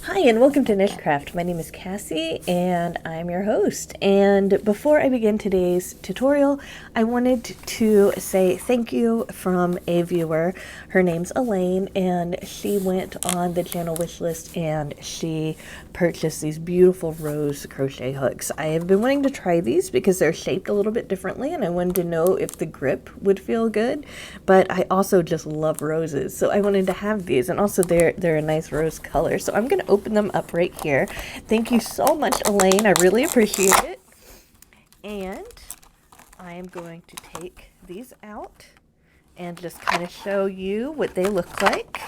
Hi and welcome to NicheCraft. My name is Kassi and I'm your host. And before I begin today's tutorial, I wanted to say thank you from a viewer. Her name's Elaine and she went on the channel wishlist and she purchased these beautiful rose crochet hooks. I have been wanting to try these because they're shaped a little bit differently and I wanted to know if the grip would feel good, but I also just love roses. So I wanted to have these, and also they're a nice rose color. So I'm going to open them up right here. Thank you so much, Elaine. I really appreciate it. And I am going to take these out and just kind of show you what they look like.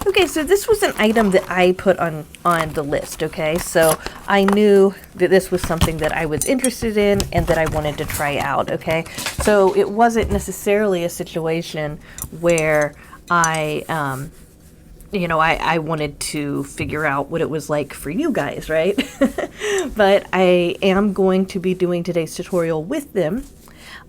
Okay, so this was an item that I put on the list, okay? So I knew that this was something that I was interested in and that I wanted to try out, okay? So it wasn't necessarily a situation where I wanted to figure out what it was like for you guys, right? But I am going to be doing today's tutorial with them.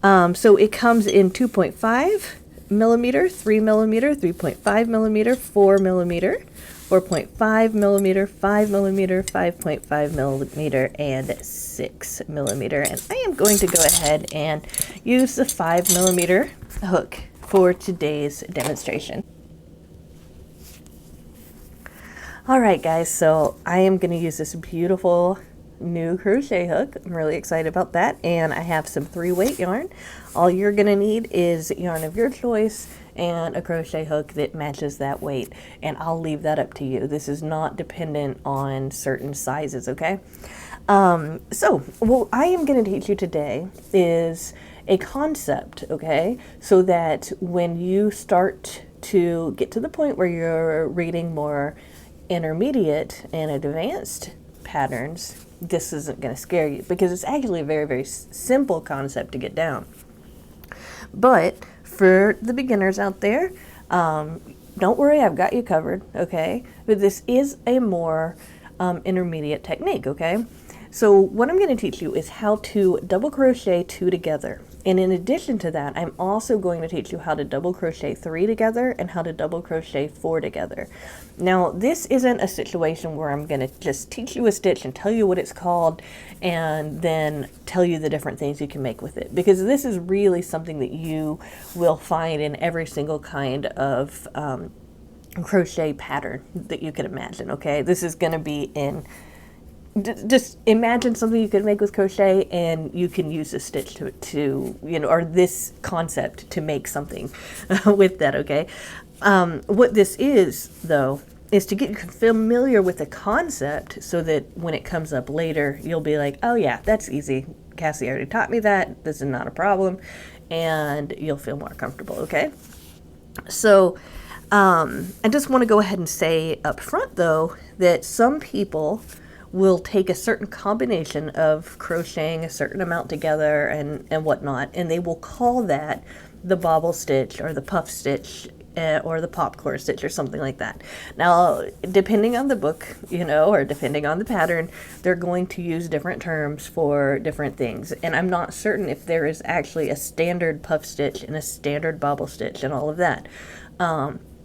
So it comes in 2.5 millimeter, 3 millimeter, 3.5 millimeter, 4 millimeter, 4.5 millimeter, 5 millimeter, 5.5 millimeter, and 6 millimeter. And I am going to go ahead and use the 5 millimeter hook for today's demonstration. All right, guys, so I am going to use this beautiful new crochet hook. I'm really excited about that, and I have some 3-weight yarn. All you're gonna need is yarn of your choice and a crochet hook that matches that weight, and I'll leave that up to you. This is not dependent on certain sizes, okay? So what I am going to teach you today is a concept, okay? So that when you start to get to the point where you're reading more intermediate and advanced patterns, this isn't going to scare you, because it's actually a very, very simple concept to get down. But for the beginners out there, don't worry, I've got you covered, okay? But this is a more intermediate technique, okay? So what I'm going to teach you is how to double crochet 2 together. And in addition to that, I'm also going to teach you how to double crochet 3 together and how to double crochet 4 together. Now, this isn't a situation where I'm going to just teach you a stitch and tell you what it's called and then tell you the different things you can make with it, because this is really something that you will find in every single kind of crochet pattern that you can imagine, okay? This is going to be in... Just imagine something you could make with crochet and you can use a stitch to or this concept to make something with that, okay? What this is, though, is to get you familiar with the concept so that when it comes up later, you'll be like, oh yeah, that's easy. Kassi already taught me that. This is not a problem. And you'll feel more comfortable, okay? So I just want to go ahead and say up front, though, that some people will take a certain combination of crocheting a certain amount together and whatnot, and they will call that the bobble stitch or the puff stitch or the popcorn stitch or something like that. Now, depending on the book, or depending on the pattern, they're going to use different terms for different things. And I'm not certain if there is actually a standard puff stitch and a standard bobble stitch and all of that.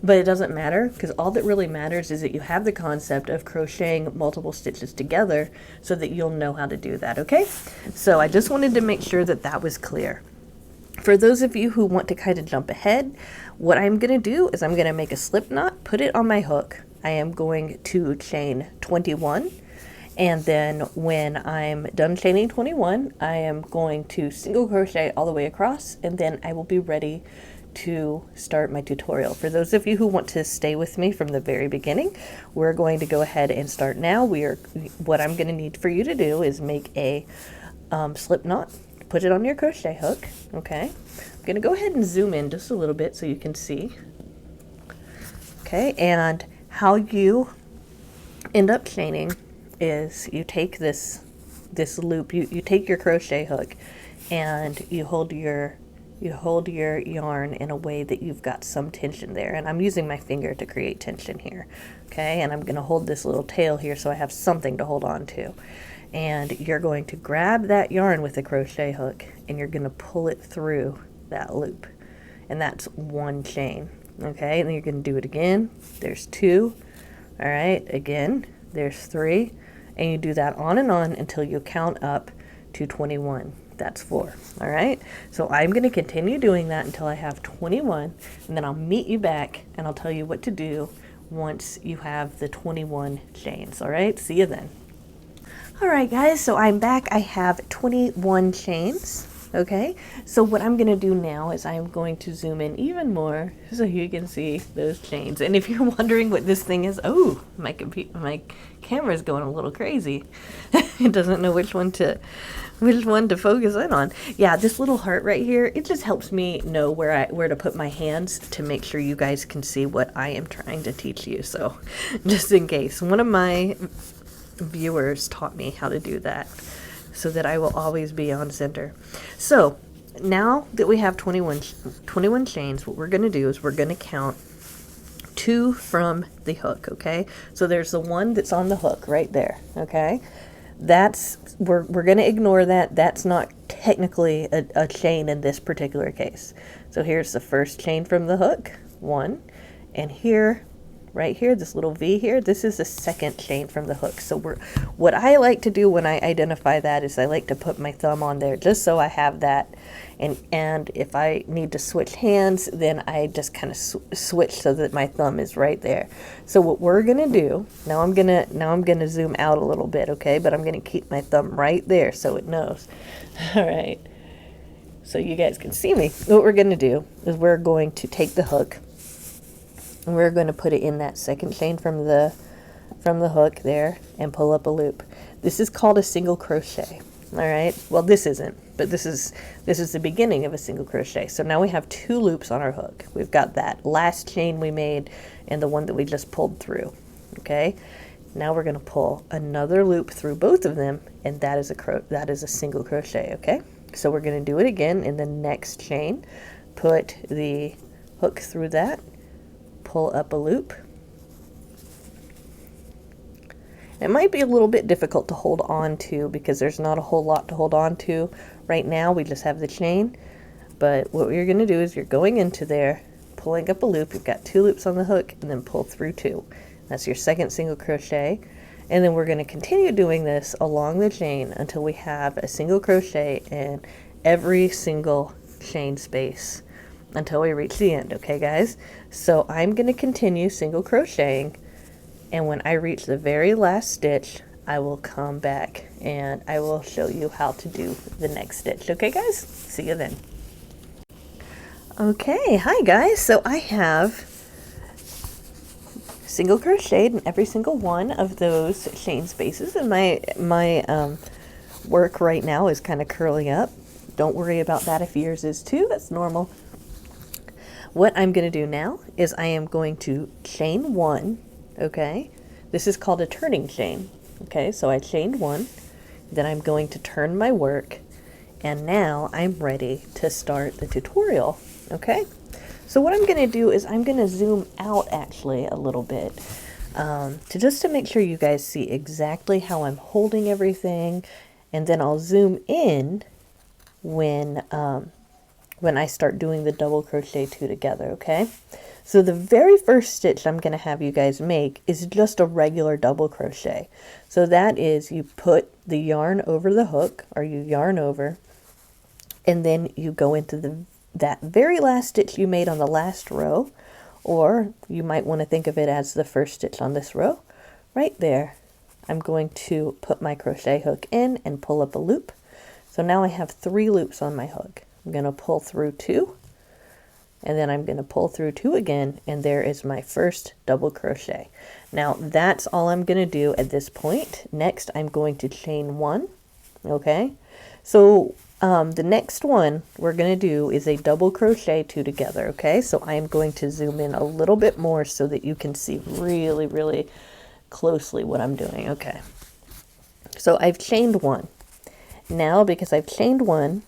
But it doesn't matter, because all that really matters is that you have the concept of crocheting multiple stitches together so that you'll know how to do that, okay? So I just wanted to make sure that that was clear. For those of you who want to kind of jump ahead, what I'm going to do is I'm going to make a slip knot, put it on my hook. I am going to chain 21, and then when I'm done chaining 21, I am going to single crochet all the way across, and then I will be ready to start my tutorial. For those of you who want to stay with me from the very beginning, we're going to go ahead and start now. What I'm going to need for you to do is make a slip knot, put it on your crochet hook, okay? I'm going to go ahead and zoom in just a little bit so you can see. Okay, and how you end up chaining is you take this loop, you take your crochet hook and you hold your yarn in a way that you've got some tension there, and I'm using my finger to create tension here, okay? And I'm going to hold this little tail here so I have something to hold on to, and you're going to grab that yarn with the crochet hook and you're going to pull it through that loop, and that's one chain. Okay, and then you're going to do it again. There's 2. All right, again, there's 3. And you do that on and on until you count up to 21. That's 4. All right, so I'm going to continue doing that until I have 21, and then I'll meet you back and I'll tell you what to do once you have the 21 chains. All right, see you then. All right, guys, so I'm back. I have 21 chains. Okay, so what I'm going to do now is I'm going to zoom in even more so you can see those chains. And if you're wondering what this thing is, oh, my camera is going a little crazy. It doesn't know which one to focus in on. Yeah, this little heart right here, it just helps me know where to put my hands to make sure you guys can see what I am trying to teach you. So just in case, one of my viewers taught me how to do that, so that I will always be on center. So now that we have 21 chains, what we're going to do is we're going to count 2 from the hook, okay? So there's the one that's on the hook right there, okay? We're going to ignore that. That's not technically a chain in this particular case. So here's the first chain from the hook, 1, and here, right here, this little V here, this is the second chain from the hook. So what I like to do when I identify that is I like to put my thumb on there just so I have that. And if I need to switch hands, then I just kind of switch so that my thumb is right there. So what we're gonna do, now I'm gonna zoom out a little bit, okay? But I'm gonna keep my thumb right there so it knows. All right, so you guys can see me. What we're gonna do is we're going to take the hook, and we're going to put it in that second chain from the hook there and pull up a loop. This is called a single crochet. All right, well, this isn't, but this is the beginning of a single crochet. So now we have 2 loops on our hook. We've got that last chain we made and the one that we just pulled through. Okay, now we're going to pull another loop through both of them, and that is a single crochet. Okay, so we're going to do it again in the next chain. Put the hook through that, pull up a loop. It might be a little bit difficult to hold on to because there's not a whole lot to hold on to right now. We just have the chain. But what you're going to do is you're going into there, pulling up a loop. You've got 2 loops on the hook, and then pull through 2. That's your second single crochet. And then we're going to continue doing this along the chain until we have a single crochet in every single chain space until we reach the end. Okay, guys? So I'm going to continue single crocheting, and when I reach the very last stitch, I will come back and I will show you how to do the next stitch. Okay, guys? See you then. Okay, hi guys. So I have single crocheted in every single one of those chain spaces, and my work right now is kind of curling up. Don't worry about that if yours is too. That's normal. What I'm going to do now is I am going to chain 1, okay? This is called a turning chain, okay? So I chained 1, then I'm going to turn my work, and now I'm ready to start the tutorial, okay? So what I'm going to do is I'm going to zoom out actually a little bit to make sure you guys see exactly how I'm holding everything, and then I'll zoom in when I start doing the double crochet 2 together, okay? So the very first stitch I'm going to have you guys make is just a regular double crochet. So that is, you put the yarn over the hook, or you yarn over, and then you go into that very last stitch you made on the last row, or you might want to think of it as the first stitch on this row. Right there, I'm going to put my crochet hook in and pull up a loop. So now I have 3 loops on my hook. I'm going to pull through 2, and then I'm going to pull through 2 again, and there is my first double crochet. Now that's all I'm going to do at this point. Next I'm going to chain 1, okay? So the next one we're going to do is a double crochet 2 together, okay? So I'm going to zoom in a little bit more so that you can see really, really closely what I'm doing, okay? So I've chained 1. Now, because I've chained 1,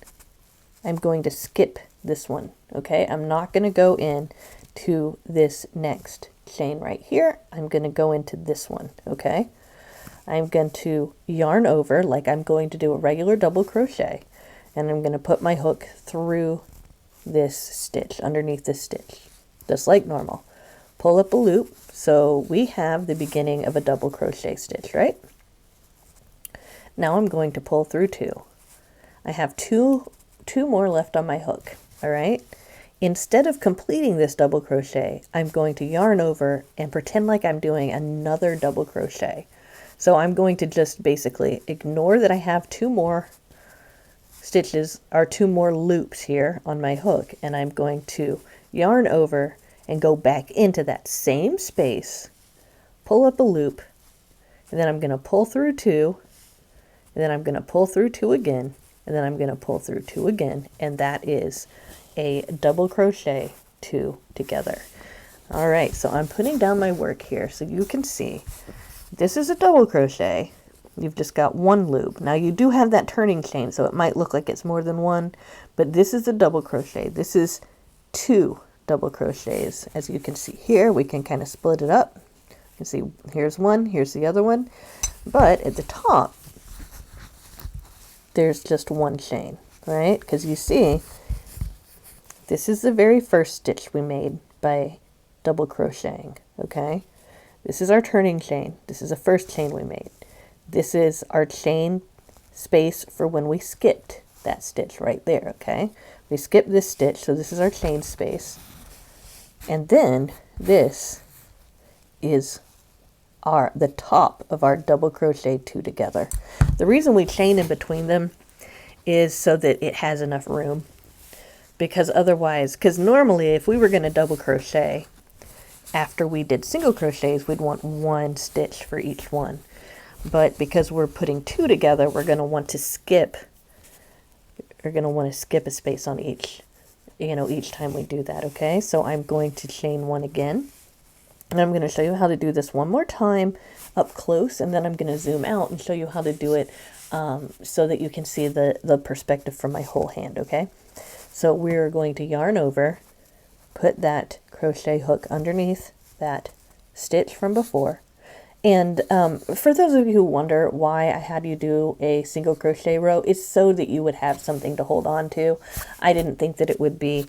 I'm going to skip this one, okay? I'm not going to go in to this next chain right here. I'm going to go into this one, okay? I'm going to yarn over like I'm going to do a regular double crochet, and I'm going to put my hook through this stitch, underneath this stitch, just like normal. Pull up a loop, so we have the beginning of a double crochet stitch, right? Now I'm going to pull through 2. I have two more left on my hook, all right? Instead of completing this double crochet, I'm going to yarn over and pretend like I'm doing another double crochet. So I'm going to just basically ignore that I have 2 more stitches or 2 more loops here on my hook, and I'm going to yarn over and go back into that same space, pull up a loop, and then I'm going to pull through 2, and then I'm going to pull through 2 again, and then I'm going to pull through 2 again, and that is a double crochet 2 together. All right, so I'm putting down my work here so you can see this is a double crochet. You've just got 1 loop. Now you do have that turning chain, so it might look like it's more than 1, but this is a double crochet. This is 2 double crochets. As you can see here, we can kind of split it up. You can see here's one, here's the other one, but at the top there's just 1 chain, right? Because you see this is the very first stitch we made by double crocheting, okay? This is our turning chain. This is the first chain we made. This is our chain space for when we skipped that stitch right there, okay? We skipped this stitch, so this is our chain space. And then this is the top of our double crochet 2 together. The reason we chain in between them is so that it has enough room. Because otherwise, because normally if we were going to double crochet, after we did single crochets, we'd want 1 stitch for each one. But because we're putting 2 together, we're going to want to skip. We're going to want to skip a space on each, each time we do that, okay? So I'm going to chain 1 again. And I'm going to show you how to do this one more time up close, and then I'm going to zoom out and show you how to do it so that you can see the perspective from my whole hand, okay? So we're going to yarn over, put that crochet hook underneath that stitch from before. And for those of you who wonder why I had you do a single crochet row, it's so that you would have something to hold on to. I didn't think that it would be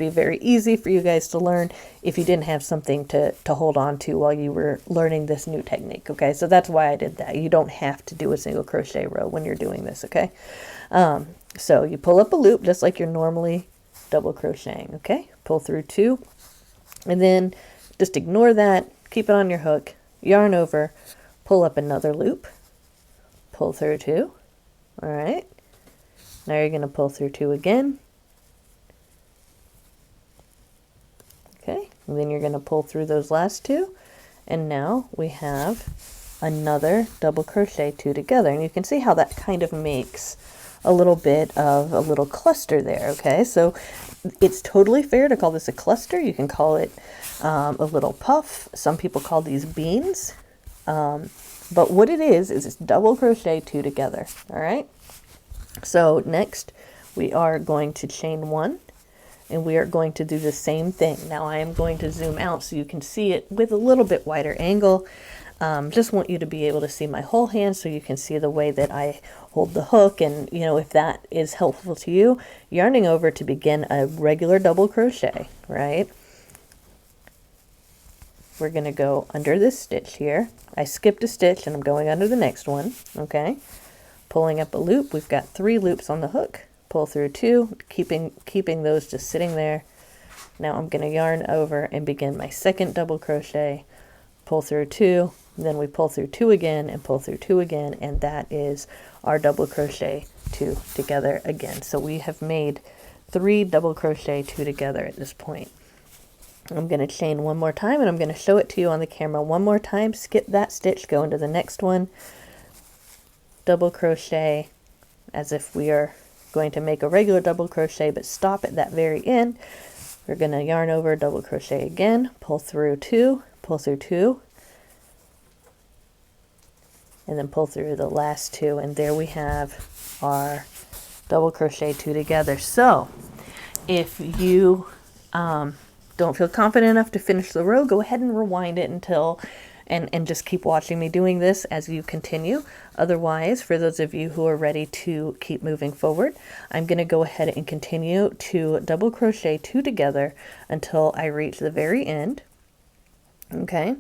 very easy for you guys to learn if you didn't have something to hold on to while you were learning this new technique, okay? So that's why I did that. You don't have to do a single crochet row when you're doing this, okay? So you pull up a loop just like you're normally double crocheting, okay? Pull through 2, and then just ignore that, keep it on your hook, yarn over, pull up another loop, pull through 2, all right? Now you're going to pull through 2 again, okay? And then you're going to pull through those last 2, and now we have another double crochet 2 together. And you can see how that kind of makes a little bit of a little cluster there, okay? So it's totally fair to call this a cluster. You can call it a little puff. Some people call these beans. But what it is it's double crochet 2 together, all right? So next we are going to chain 1, and we are going to do the same thing. Now I am going to zoom out so you can see it with a little bit wider angle. Just want you to be able to see my whole hand so you can see the way that I hold the hook, and if that is helpful to you, yarning over to begin a regular double crochet, right? We're going to go under this stitch here. I skipped a stitch and I'm going under the next one, okay? Pulling up a loop. We've got 3 loops on the hook. Pull through 2, keeping those just sitting there. Now I'm going to yarn over and begin my second double crochet. Pull through 2, then we pull through 2 again and pull through 2 again, and that is our double crochet 2 together again. So we have made 3 double crochet 2 together at this point. I'm going to chain 1 more time, and I'm going to show it to you on the camera one more time. Skip that stitch, go into the next one, double crochet as if we are going to make a regular double crochet, but stop at that very end. We're going to yarn over, double crochet again, pull through 2, pull through 2, and then pull through the last 2, and there we have our double crochet 2 together. So if you don't feel confident enough to finish the row, go ahead and rewind it until and just keep watching me doing this as you continue. Otherwise, for those of you who are ready to keep moving forward, I'm going to go ahead and continue to double crochet 2 together until I reach the very end. Okay,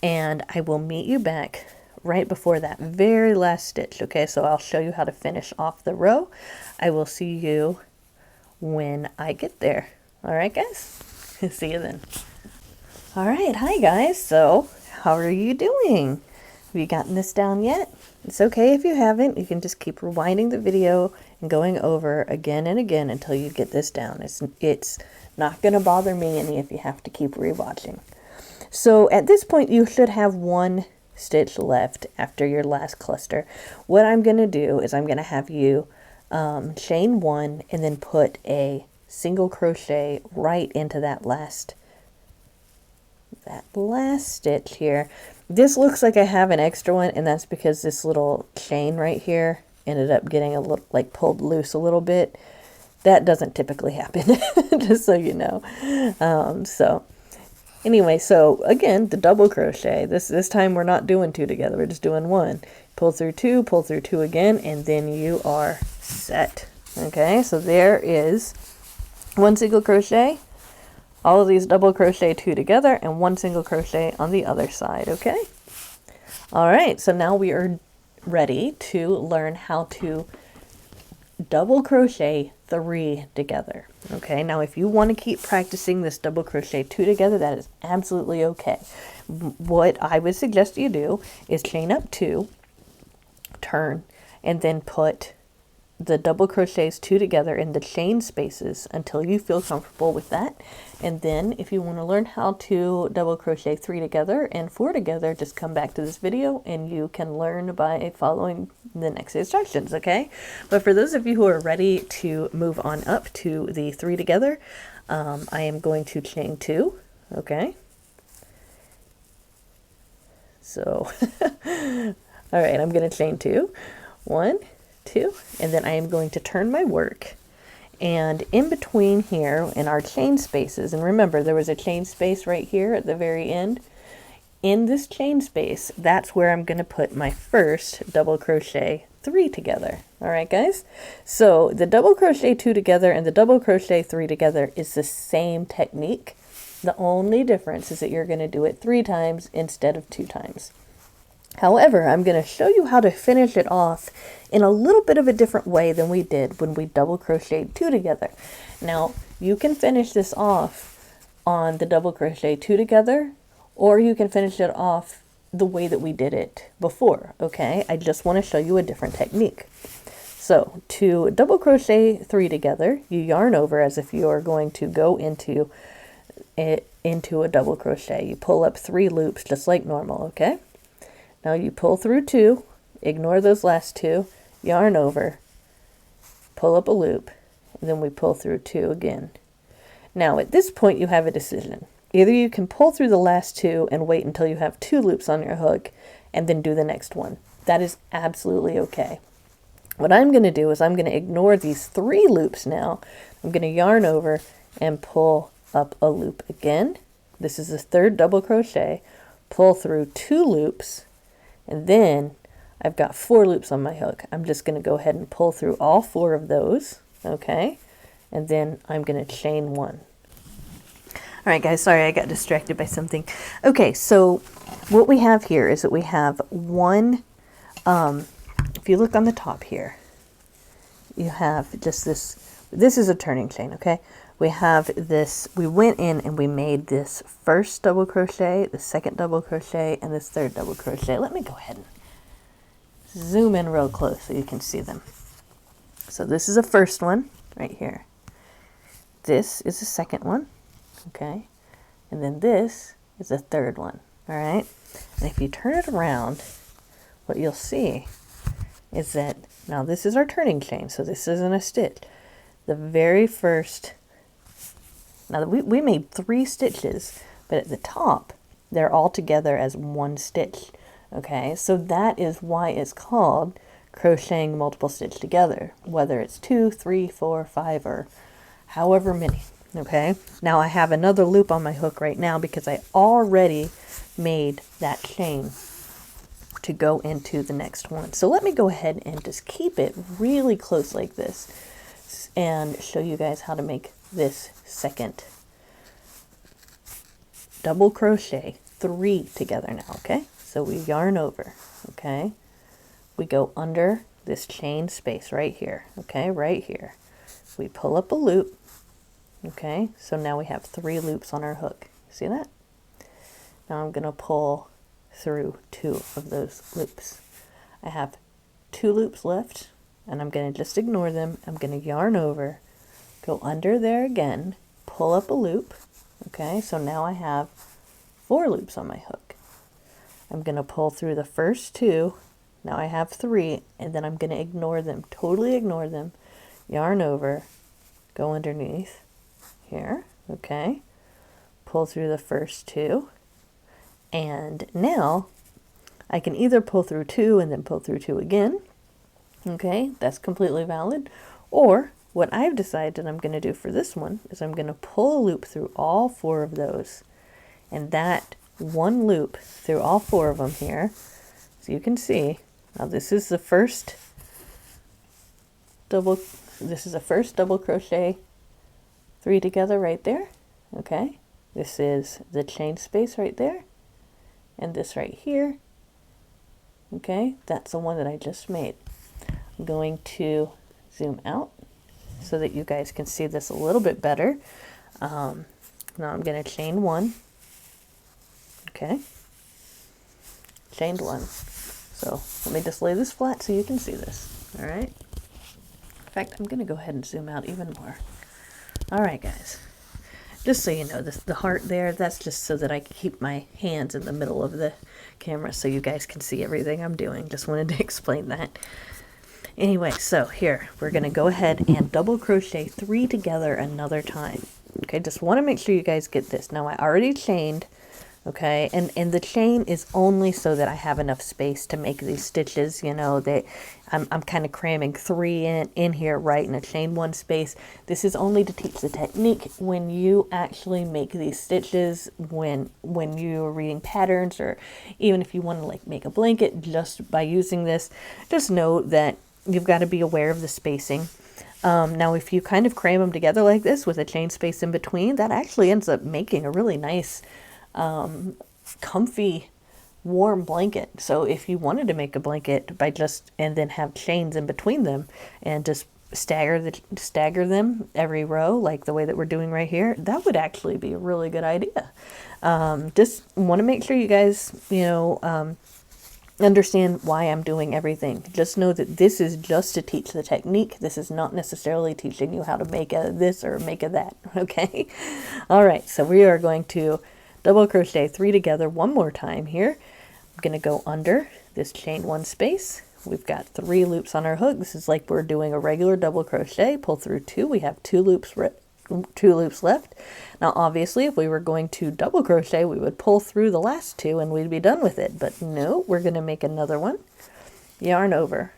and I will meet you back right before that very last stitch. Okay, so I'll show you how to finish off the row. I will see you when I get there. All right, guys, see you then. All right, hi guys. So how are you doing? Have you gotten this down yet? It's okay if you haven't. You can just keep rewinding the video and going over again and again until you get this down. It's not going to bother me any if you have to keep rewatching. So at this point, you should have 1 stitch left after your last cluster. What I'm going to do is I'm going to have you chain 1 and then put a single crochet right into that last stitch here. This looks like I have an extra one, and that's because this little chain right here ended up getting a little, like, pulled loose a little bit. That doesn't typically happen, just so you know. So anyway, so again, the double crochet, this time we're not doing 2 together, we're just doing 1. Pull through 2, pull through 2 again, and then you are set. Okay, so there is 1 single crochet, all of these double crochet 2 together, and 1 single crochet on the other side. Okay, all right, so now we are ready to learn how to double crochet 3 together. Okay, now if you want to keep practicing this double crochet 2 together, that is absolutely okay. What I would suggest you do is chain up 2, turn, and then put the double crochets 2 together in the chain spaces until you feel comfortable with that. And then if you want to learn how to double crochet 3 together and 4 together, just come back to this video and you can learn by following the next instructions. Okay, but for those of you who are ready to move on up to the 3 together, I am going to chain 2. Okay, so all right, I'm going to chain 2, 1, 2, and then I am going to turn my work, and in between here in our chain spaces, and remember there was a chain space right here at the very end, in this chain space, that's where I'm going to put my first double crochet 3 together. All right, guys, so the double crochet 2 together and the double crochet 3 together is the same technique. The only difference is that you're going to do it 3 times instead of 2 times. However, I'm going to show you how to finish it off in a little bit of a different way than we did when we double crocheted 2 together. Now, you can finish this off on the double crochet 2 together, or you can finish it off the way that we did it before, okay? I just want to show you a different technique. So, to double crochet 3 together, you yarn over as if you are going to go into a double crochet. You pull up 3 loops just like normal, okay? Now you pull through 2, ignore those last 2, yarn over, pull up a loop, and then we pull through 2 again. Now at this point you have a decision. Either you can pull through the last 2 and wait until you have 2 loops on your hook and then do the next one. That is absolutely okay. What I'm going to do is I'm going to ignore these 3 loops now. I'm going to yarn over and pull up a loop again. This is the 3rd double crochet, pull through 2 loops, and then I've got 4 loops on my hook. I'm just going to go ahead and pull through all 4 of those, okay? And then I'm going to chain 1. All right, guys, sorry I got distracted by something. Okay, so what we have here is that we have one, if you look on the top here, you have just this is a turning chain, okay? We have this, we went in and we made this first double crochet, the second double crochet, and this 3rd double crochet. Let me go ahead and zoom in real close so you can see them. So this is the first one right here. This is the second one, okay? And then this is the 3rd one, all right? And if you turn it around, what you'll see is that, now this is our turning chain, so this isn't a stitch. The very first, now we made 3 stitches, but at the top, they're all together as 1 stitch, okay? So that is why it's called crocheting multiple stitch together, whether it's 2, 3, 4, 5, or however many, okay? Now I have another loop on my hook right now because I already made that chain to go into the next one. So let me go ahead and just keep it really close like this and show you guys how to make this second double crochet 3 together now. Okay, so we yarn over, okay, we go under this chain space right here, okay, right here, we pull up a loop, okay, so now we have 3 loops on our hook. See that? Now I'm going to pull through 2 of those loops. I have 2 loops left, and I'm going to just ignore them. I'm going to yarn over, go under there again, pull up a loop, okay, so now I have 4 loops on my hook. I'm going to pull through the first 2, now I have 3, and then I'm going to ignore them, totally ignore them, yarn over, go underneath here, okay, pull through the first 2, and now I can either pull through 2 and then pull through 2 again, okay, that's completely valid, or what I've decided I'm going to do for this one is I'm going to pull a loop through all 4 of those, and that one loop through all 4 of them here, so you can see, now this is the first double crochet 3 together right there, okay, this is the chain space right there, and this right here, okay, that's the one that I just made. I'm going to zoom out so that you guys can see this a little bit better. Now I'm going to chain 1, okay, chained 1. So let me just lay this flat so you can see this. All right, in fact, I'm going to go ahead and zoom out even more. All right, guys, just so you know, the heart there, that's just so that I can keep my hands in the middle of the camera so you guys can see everything I'm doing. Just wanted to explain that. Anyway, so here, we're going to go ahead and double crochet 3 together another time. Okay, just want to make sure you guys get this. Now, I already chained, okay, and the chain is only so that I have enough space to make these stitches, you know, I'm kind of cramming 3 in here, right, in a chain 1 space. This is only to teach the technique when you actually make these stitches, when you're reading patterns, or even if you want to like make a blanket just by using this, just know that you've got to be aware of the spacing. Now, if you kind of cram them together like this with a chain space in between, that actually ends up making a really nice, comfy, warm blanket. So if you wanted to make a blanket and then have chains in between them and just stagger them every row, like the way that we're doing right here, that would actually be a really good idea. Just want to make sure you guys, you know, understand why I'm doing everything. Just know that this is just to teach the technique. This is not necessarily teaching you how to make a this or make a that, okay? All right, so we are going to double crochet 3 together one more time here. I'm going to go under this chain 1 space. We've got 3 loops on our hook. This is like we're doing a regular double crochet. Pull through 2. We have 2 loops left. Now, obviously, if we were going to double crochet, we would pull through the last 2 and we'd be done with it. But no, we're going to make another one. Yarn over,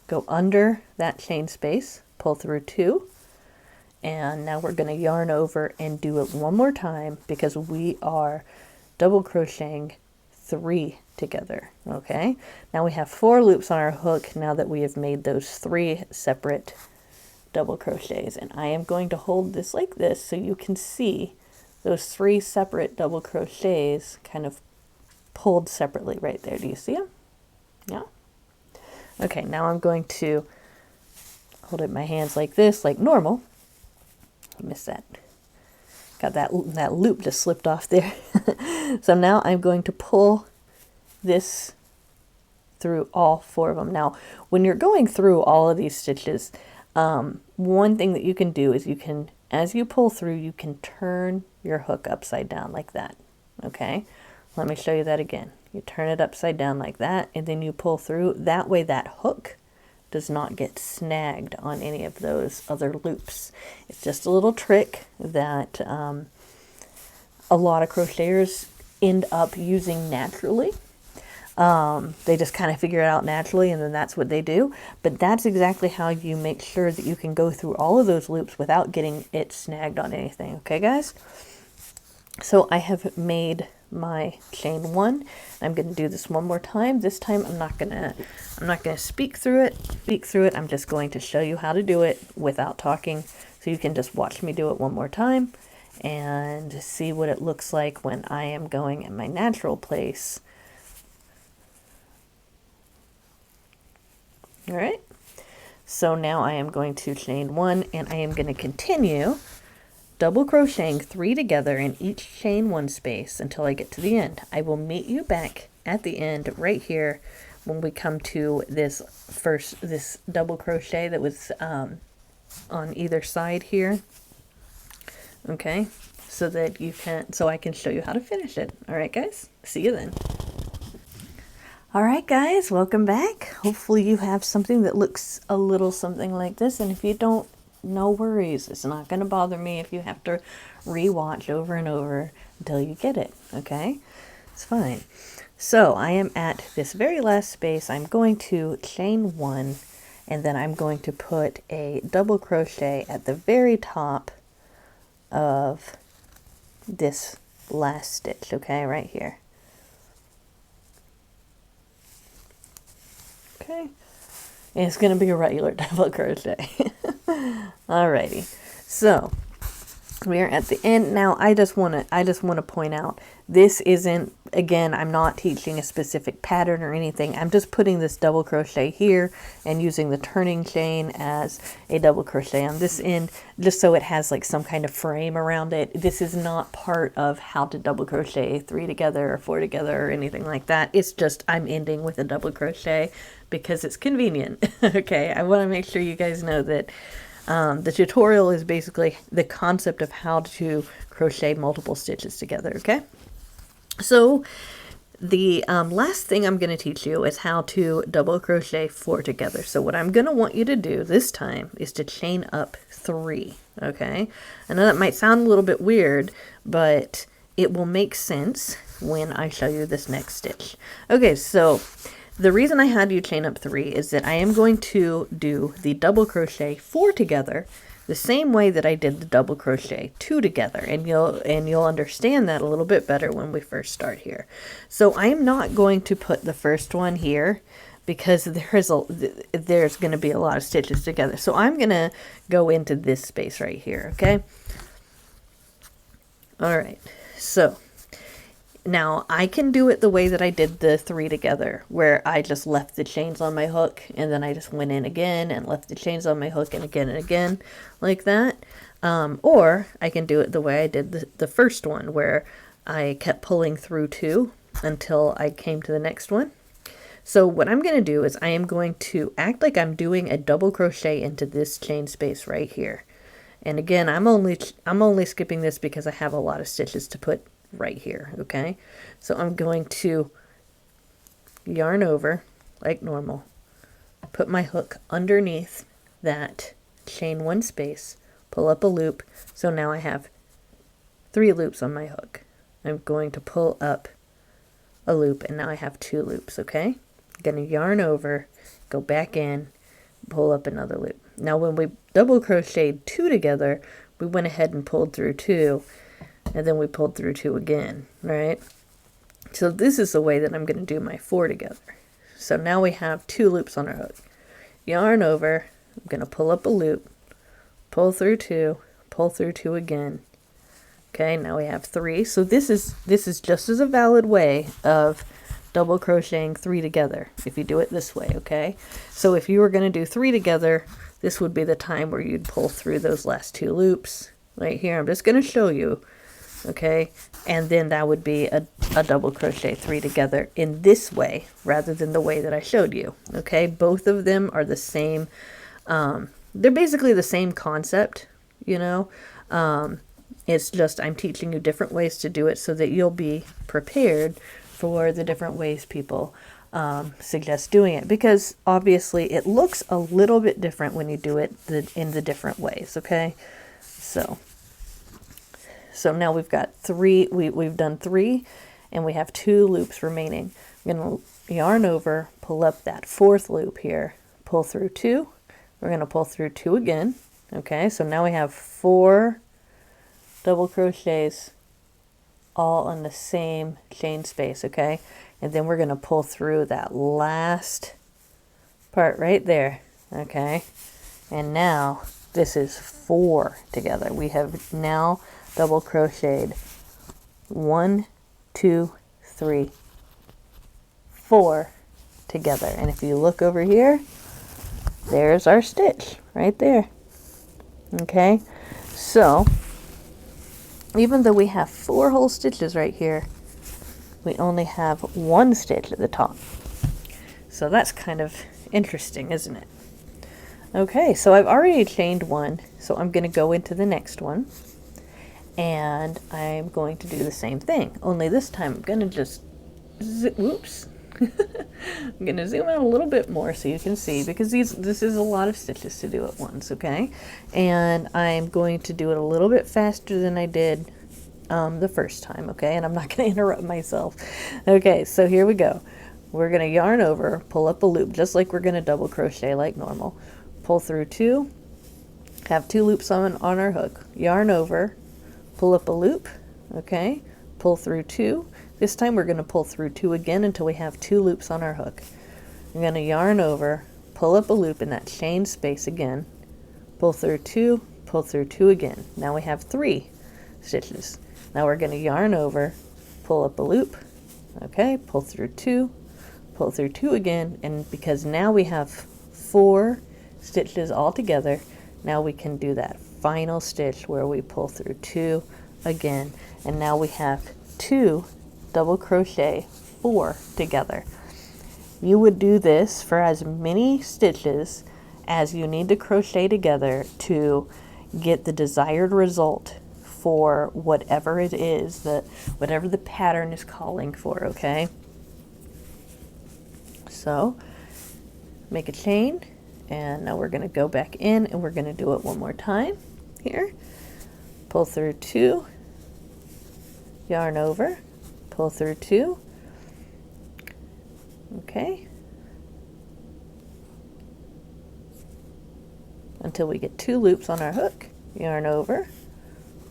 go under that chain space, pull through 2, and now we're going to yarn over and do it one more time because we are double crocheting 3 together. Okay, now we have 4 loops on our hook now that we have made those 3 separate double crochets, and I am going to hold this like this so you can see those 3 separate double crochets kind of pulled separately right there. Do you see them? Yeah. Okay, now I'm going to hold it in my hands like this, like normal. I missed that. Got that loop just slipped off there. So now I'm going to pull this through all 4 of them. Now, when you're going through all of these stitches, one thing that you can do is you can, as you pull through, you can turn your hook upside down like that. Okay, let me show you that again. You turn it upside down like that, and then you pull through. That way that hook does not get snagged on any of those other loops. It's just a little trick that a lot of crocheters end up using naturally. They just kind of figure it out naturally, and then that's what they do. But that's exactly how you make sure that you can go through all of those loops without getting it snagged on anything. Okay, guys? So I have made my chain 1. I'm going to do this one more time. This time I'm not going to speak through it. I'm just going to show you how to do it without talking, so you can just watch me do it one more time and see what it looks like when I am going in my natural place. All right. So now I am going to chain 1, and I am going to continue double crocheting 3 together in each chain 1 space until I get to the end. I will meet you back at the end right here when we come to this double crochet that was on either side here. Okay, so I can show you how to finish it. All right, guys, see you then. All right, guys, welcome back. Hopefully you have something that looks a little something like this, and if you don't, no worries. It's not going to bother me if you have to rewatch over and over until you get it, okay? It's fine. So I am at this very last space. I'm going to chain 1, and then I'm going to put a double crochet at the very top of this last stitch, okay, right here. Okay, and it's going to be a regular double crochet. Alrighty, so we are at the end now. I just want to point out, this isn't, again, I'm not teaching a specific pattern or anything. I'm just putting this double crochet here and using the turning chain as a double crochet on this end, just so it has like some kind of frame around it. This is not part of how to double crochet 3 together or 4 together or anything like that. It's just I'm ending with a double crochet because it's convenient. Okay, I want to make sure you guys know that the tutorial is basically the concept of how to crochet multiple stitches together, okay? So the last thing I'm going to teach you is how to double crochet 4 together. So what I'm going to want you to do this time is to chain up 3, okay? I know that might sound a little bit weird, but it will make sense when I show you this next stitch. Okay, so the reason I had you chain up 3 is that I am going to do the double crochet 4 together the same way that I did the double crochet 2 together, and you'll understand that a little bit better when we first start here. So I am not going to put the first one here because there's going to be a lot of stitches together. So I'm going to go into this space right here, okay? All right, so now I can do it the way that I did the 3 together, where I just left the chains on my hook and then I just went in again and left the chains on my hook and again like that. Or I can do it the way I did the first one, where I kept pulling through 2 until I came to the next one. So what I'm going to do is I am going to act like I'm doing a double crochet into this chain space right here. And again, I'm only skipping this because I have a lot of stitches to put right here, okay? So I'm going to yarn over like normal, put my hook underneath that chain 1 space, pull up a loop. So now I have 3 loops on my hook. I'm going to pull up a loop, and now I have 2 loops, okay? I'm going to yarn over, go back in, pull up another loop. Now when we double crocheted 2 together, we went ahead and pulled through 2, and then we pulled through 2 again, right? So this is the way that I'm going to do my 4 together. So now we have 2 loops on our hook. Yarn over, I'm going to pull up a loop, pull through 2, pull through 2 again. Okay, now we have 3. So this is just as a valid way of double crocheting 3 together if you do it this way, okay? So if you were going to do 3 together, this would be the time where you'd pull through those last 2 loops right here. I'm just going to show you. Okay, and then that would be a double crochet 3 together in this way rather than the way that I showed you. Okay, both of them are the same. They're basically the same concept, you know. It's just I'm teaching you different ways to do it so that you'll be prepared for the different ways people suggest doing it, because obviously it looks a little bit different when you do it in the different ways. Okay, so now we've got 3, we've done 3, and we have 2 loops remaining. I'm going to yarn over, pull up that 4th loop here, pull through 2. We're going to pull through 2 again. Okay, so now we have 4 double crochets all on the same chain space, okay? And then we're going to pull through that last part right there, okay? And now this is 4 together. We have now double crocheted 1, 2, 3, 4 together. And if you look over here, there's our stitch right there. Okay, so even though we have 4 whole stitches right here, we only have 1 stitch at the top. So that's kind of interesting, isn't it? Okay, so I've already chained 1, so I'm going to go into the next one, and I'm going to do the same thing, only this time I'm going to just, whoops, I'm going to zoom out a little bit more so you can see, because this is a lot of stitches to do at once, okay? And I'm going to do it a little bit faster than I did the first time, okay? And I'm not going to interrupt myself. Okay, so here we go. We're going to yarn over, pull up a loop, just like we're going to double crochet like normal. Pull through 2, have 2 loops on our hook, yarn over, pull up a loop, okay? Pull through 2. This time we're going to pull through 2 again until we have 2 loops on our hook. We're going to yarn over, pull up a loop in that chain space again, pull through 2, pull through 2 again. Now we have 3 stitches. Now we're going to yarn over, pull up a loop, okay, pull through 2, pull through 2 again, and because now we have 4 stitches all together, now we can do that final stitch where we pull through 2 again, and now we have 2 double crochet 4 together. You would do this for as many stitches as you need to crochet together to get the desired result for whatever it is, whatever the pattern is calling for, okay? So make a chain, and now we're going to go back in and we're going to do it one more time here. Pull through 2, yarn over, pull through 2, okay, until we get 2 loops on our hook, yarn over,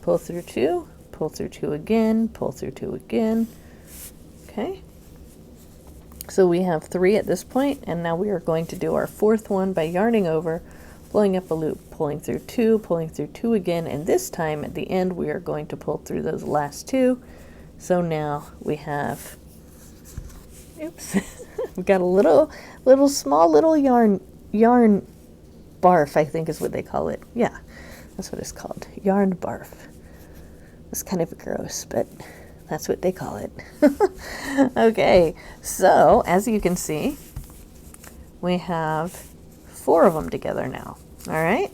pull through 2, pull through 2 again, pull through 2 again, okay. So we have 3 at this point, and now we are going to do our 4th one by yarning over, pulling up a loop, pulling through 2, pulling through 2 again, and this time at the end we are going to pull through those last 2. So now we have, oops, we've got a small yarn barf, I think is what they call it. Yeah, that's what it's called, yarn barf. It's kind of gross, but that's what they call it. Okay, so as you can see, we have 4 of them together now. All right,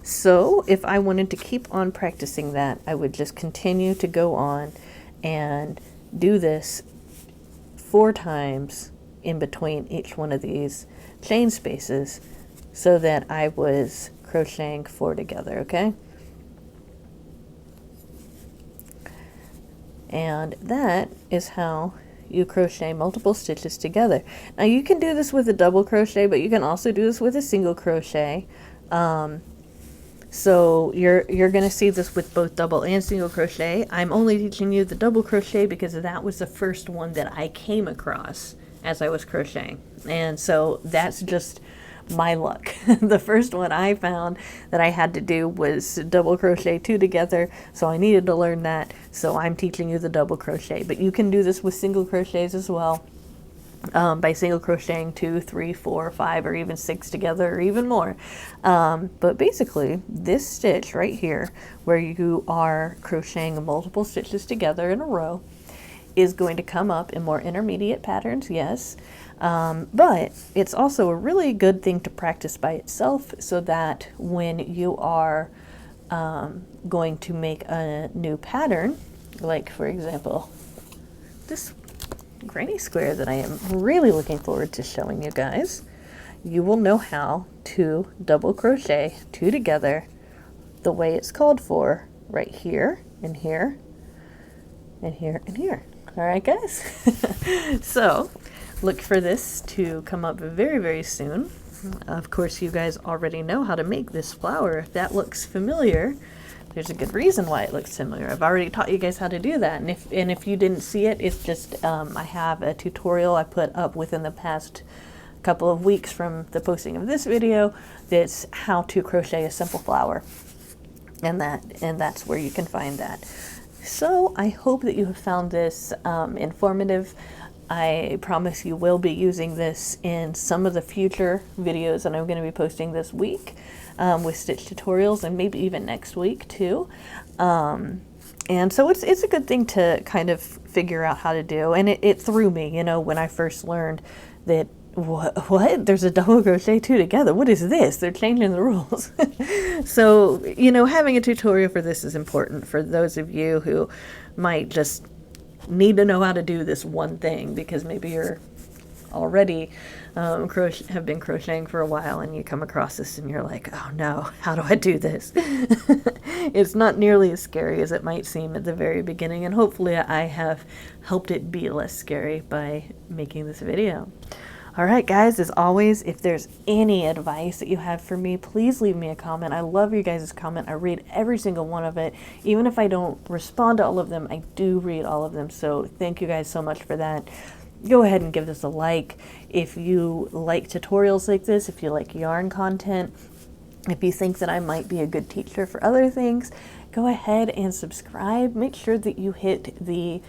so if I wanted to keep on practicing that, I would just continue to go on and do this 4 times in between each one of these chain spaces so that I was crocheting 4 together, okay? And that is how you crochet multiple stitches together. Now you can do this with a double crochet, but you can also do this with a single crochet. So you're going to see this with both double and single crochet. I'm only teaching you the double crochet because that was the first one that I came across as I was crocheting. And so that's just my luck. The first one I found that I had to do was double crochet 2 together, so I needed to learn that, so I'm teaching you the double crochet. But you can do this with single crochets as well, by single crocheting 2, 3, 4, 5, or even 6 together, or even more. But basically this stitch right here where you are crocheting multiple stitches together in a row is going to come up in more intermediate patterns, yes. But it's also a really good thing to practice by itself so that when you are going to make a new pattern, like for example, this granny square that I am really looking forward to showing you guys, you will know how to double crochet 2 together the way it's called for right here and here and here and here. All right, guys? So look for this to come up very, very soon. Of course, you guys already know how to make this flower. If that looks familiar, there's a good reason why it looks similar. I've already taught you guys how to do that. And if you didn't see it, it's just, I have a tutorial I put up within the past couple of weeks from the posting of this video that's how to crochet a simple flower. And that's where you can find that. So I hope that you have found this informative. I promise you will be using this in some of the future videos that I'm going to be posting this week with stitch tutorials, and maybe even next week too. And so it's a good thing to kind of figure out how to do. And it threw me, you know, when I first learned that, what? There's a double crochet two together. What is this? They're changing the rules. So, you know, having a tutorial for this is important for those of you who might just need to know how to do this one thing, because maybe you're already have been crocheting for a while and you come across this and you're like, oh no, how do I do this? It's not nearly as scary as it might seem at the very beginning, and hopefully I have helped it be less scary by making this video. All right, guys, as always, if there's any advice that you have for me, please leave me a comment. I love you guys' comment. I read every single one of it. Even if I don't respond to all of them, I do read all of them. So thank you guys so much for that. Go ahead and give this a like. If you like tutorials like this, if you like yarn content, if you think that I might be a good teacher for other things, go ahead and subscribe. Make sure that you hit the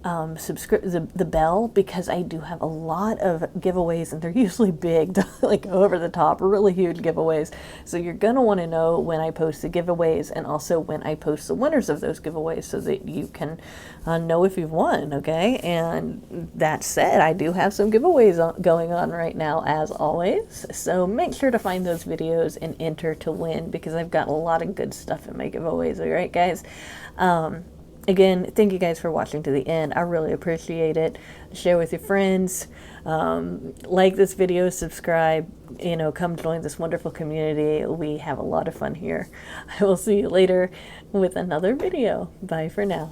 the bell, because I do have a lot of giveaways, and they're usually big, like over the top, really huge giveaways. So you're gonna want to know when I post the giveaways, and also when I post the winners of those giveaways, so that you can know if you've won. Okay, and that said, I do have some giveaways going on right now, as always. So make sure to find those videos and enter to win, because I've got a lot of good stuff in my giveaways. All right, guys. Again, thank you guys for watching to the end. I really appreciate it. Share with your friends. Like this video, subscribe, you know, come join this wonderful community. We have a lot of fun here. I will see you later with another video. Bye for now.